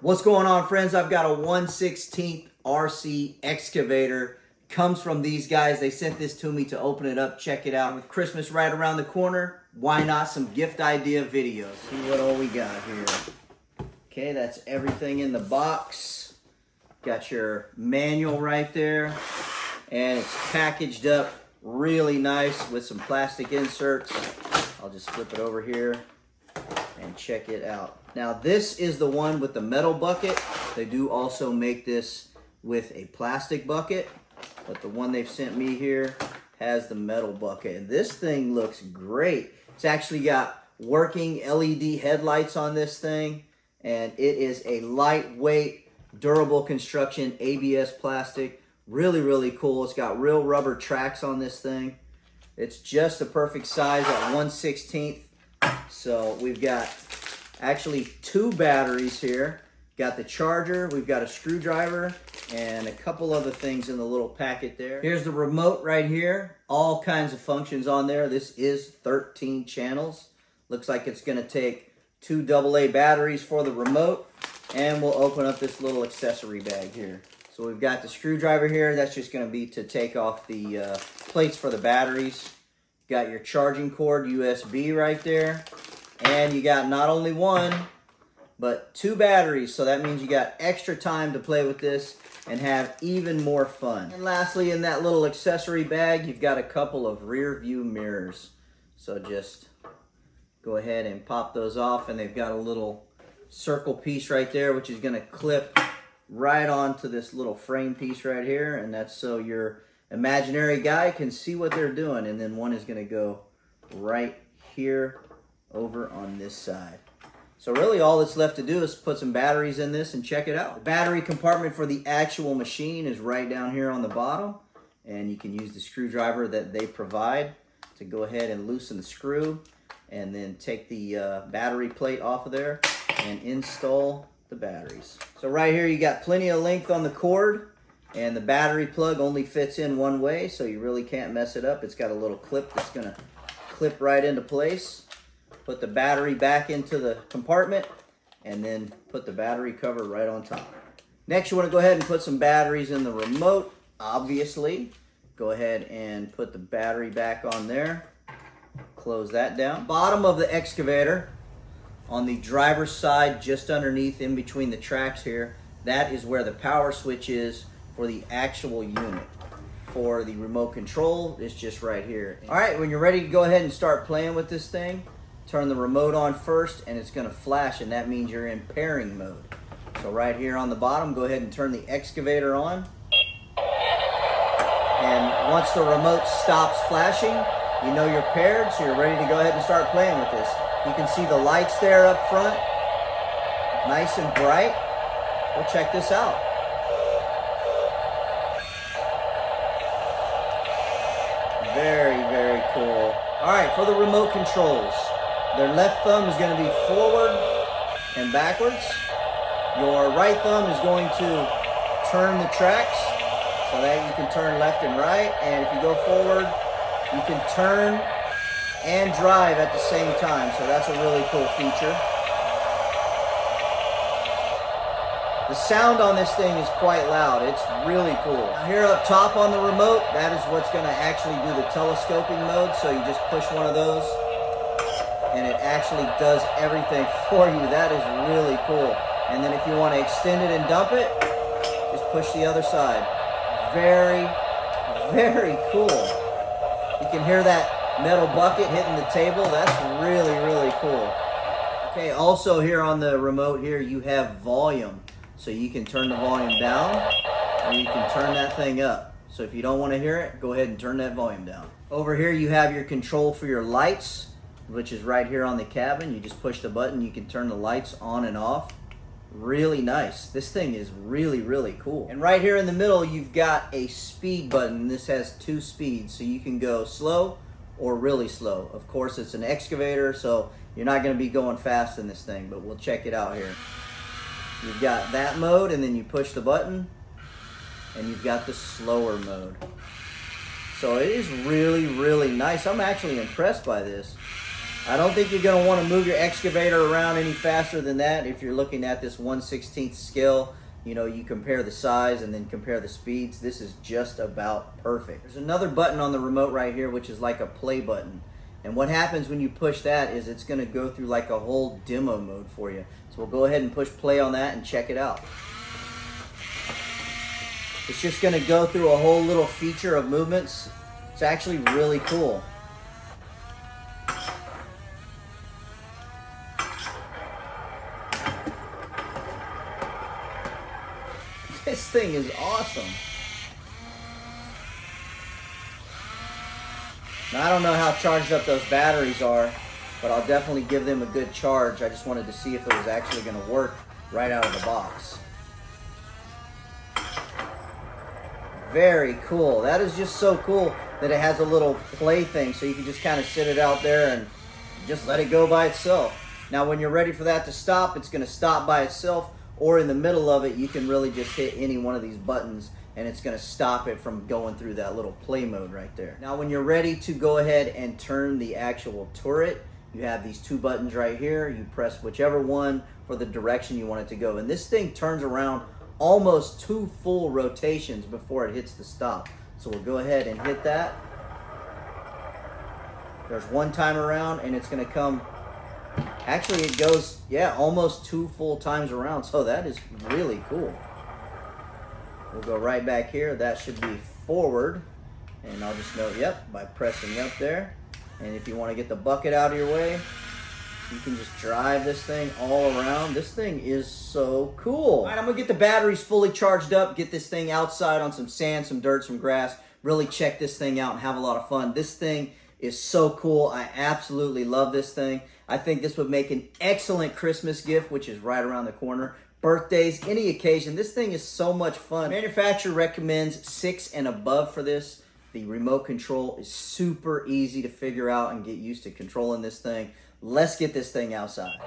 What's going on, friends? I've got a 1/16 RC Excavator. Comes from these guys. They sent this to me to open it up, check it out. With Christmas right around the corner, why not some gift idea videos? See what all we got here. Okay, that's everything in the box. Got your manual right there. And it's packaged up really nice with some plastic inserts. I'll just flip it over here and check it out. Now this is the one with the metal bucket. They do also make this with a plastic bucket, but the one they've sent me here has the metal bucket. And this thing looks great. It's actually got working LED headlights on this thing, and it is a lightweight, durable construction ABS plastic. Really, really cool. It's got real rubber tracks on this thing. It's just the perfect size at 1/16. So we've got actually two batteries here. Got the charger, we've got a screwdriver, and a couple other things in the little packet there. Here's the remote right here. All kinds of functions on there. This is 13 channels. Looks like it's gonna take two AA batteries for the remote, and we'll open up this little accessory bag here. So we've got the screwdriver here. That's just gonna be to take off the plates for the batteries. Got your charging cord, USB right there. And you got not only one, but two batteries. So that means you got extra time to play with this and have even more fun. And lastly, in that little accessory bag, you've got a couple of rear view mirrors. So just go ahead and pop those off, and they've got a little circle piece right there, which is gonna clip right onto this little frame piece right here. And that's so your imaginary guy can see what they're doing. And then one is gonna go right here over on this side. So really all that's left to do is put some batteries in this and check it out. The battery compartment for the actual machine is right down here on the bottom, and you can use the screwdriver that they provide to go ahead and loosen the screw, and then take the battery plate off of there and install the batteries. So right here you got plenty of length on the cord, and the battery plug only fits in one way, so you really can't mess it up. It's got a little clip that's gonna clip right into place. Put the battery back into the compartment, and then put the battery cover right on top. Next, you want to go ahead and put some batteries in the remote. Obviously, go ahead and put the battery back on there. Close that down. Bottom of the excavator, on the driver's side, just underneath in between the tracks here, that is where the power switch is for the actual unit. For the remote control, it's just right here. All right, when you're ready to go ahead and start playing with this thing, turn the remote on first, and it's gonna flash, and that means you're in pairing mode. So right here on the bottom, go ahead and turn the excavator on. And once the remote stops flashing, you know you're paired, so you're ready to go ahead and start playing with this. You can see the lights there up front, nice and bright. We'll check this out. Very, very cool. All right, for the remote controls, their left thumb is going to be forward and backwards. Your right thumb is going to turn the tracks so that you can turn left and right. And if you go forward, you can turn and drive at the same time. So that's a really cool feature. The sound on this thing is quite loud. It's really cool. Now here up top on the remote, that is what's going to actually do the telescoping mode. So you just push one of those, and it actually does everything for you. That is really cool. And then if you want to extend it and dump it, just push the other side. Very, very cool. You can hear that metal bucket hitting the table. That's really, really cool. Okay, also here on the remote here, you have volume. So you can turn the volume down, or you can turn that thing up. So if you don't want to hear it, go ahead and turn that volume down. Over here you have your control for your lights, which is right here on the cabin. You just push the button, you can turn the lights on and off. Really nice. This thing is really, really cool. And right here in the middle, you've got a speed button. This has 2 speeds, so you can go slow or really slow. Of course, it's an excavator, so you're not gonna be going fast in this thing, but we'll check it out here. You've got that mode, and then you push the button, and you've got the slower mode. So it is really, really nice. I'm actually impressed by this. I don't think you're going to want to move your excavator around any faster than that. If you're looking at this 1/16 scale, you know, you compare the size and then compare the speeds. This is just about perfect. There's another button on the remote right here, which is like a play button. And what happens when you push that is it's going to go through like a whole demo mode for you. So we'll go ahead and push play on that and check it out. It's just going to go through a whole little feature of movements. It's actually really cool. This thing is awesome. Now, I don't know how charged up those batteries are, but I'll definitely give them a good charge. I just wanted to see if it was actually going to work right out of the box. Very cool. That is just so cool that it has a little play thing, so you can just kind of sit it out there and just let it go by itself. Now, when you're ready for that to stop, it's going to stop by itself, or in the middle of it, you can really just hit any one of these buttons and it's going to stop it from going through that little play mode right there. Now, when you're ready to go ahead and turn the actual turret, you have these two buttons right here. You press whichever one for the direction you want it to go. And this thing turns around almost 2 full rotations before it hits the stop. So we'll go ahead and hit that. There's one time around and it's going to come. Actually, it goes, yeah, almost 2 full times around. So that is really cool. We'll go right back here. That should be forward. And I'll just note, yep, by pressing up there. And if you want to get the bucket out of your way, you can just drive this thing all around. This thing is so cool. All right, I'm going to get the batteries fully charged up, get this thing outside on some sand, some dirt, some grass, really check this thing out and have a lot of fun. This thing is so cool. I absolutely love this thing. I think this would make an excellent Christmas gift, which is right around the corner. Birthdays, any occasion. This thing is so much fun. Manufacturer recommends 6 and above for this. The remote control is super easy to figure out and get used to controlling this thing. Let's get this thing outside.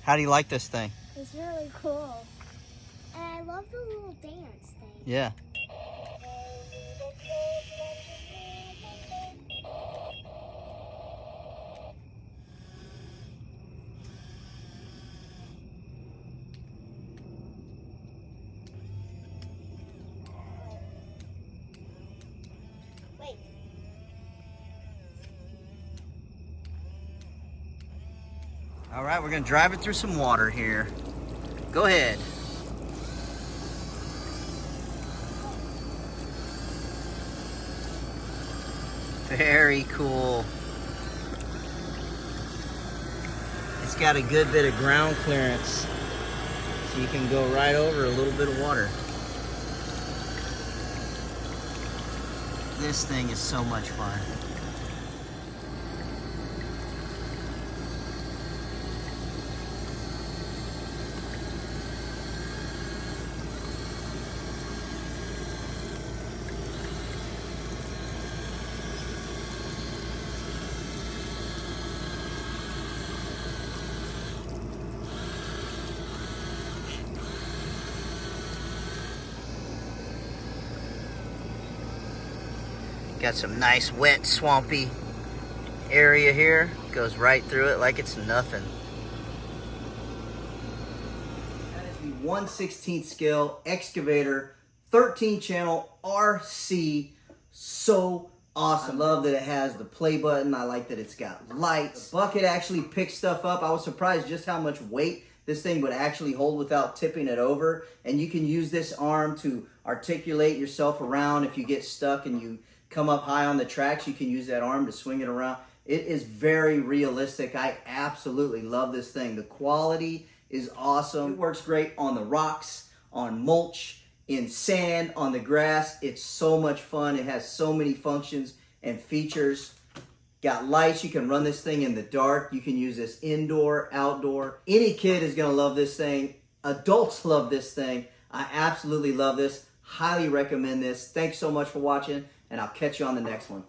How do you like this thing? It's really cool. And I love the little dance thing. Yeah. Wait. All right, we're gonna drive it through some water here. Go ahead. Very cool. It's got a good bit of ground clearance, so you can go right over a little bit of water. This thing is so much fun. Got some nice wet swampy area here. Goes right through it like it's nothing. That is the 1/16 scale excavator, 13 channel RC. So awesome. I love that it has the play button. I like that it's got lights. The bucket actually picks stuff up. I was surprised just how much weight this thing would actually hold without tipping it over. And you can use this arm to articulate yourself around. If you get stuck and you come up high on the tracks, you can use that arm to swing it around. It is very realistic. I absolutely love this thing. The quality is awesome. It works great on the rocks, on mulch, in sand, on the grass. It's so much fun. It has so many functions and features. Got lights. You can run this thing in the dark. You can use this indoor, outdoor. Any kid is going to love this thing. Adults love this thing. I absolutely love this. Highly recommend this. Thanks so much for watching, and I'll catch you on the next one.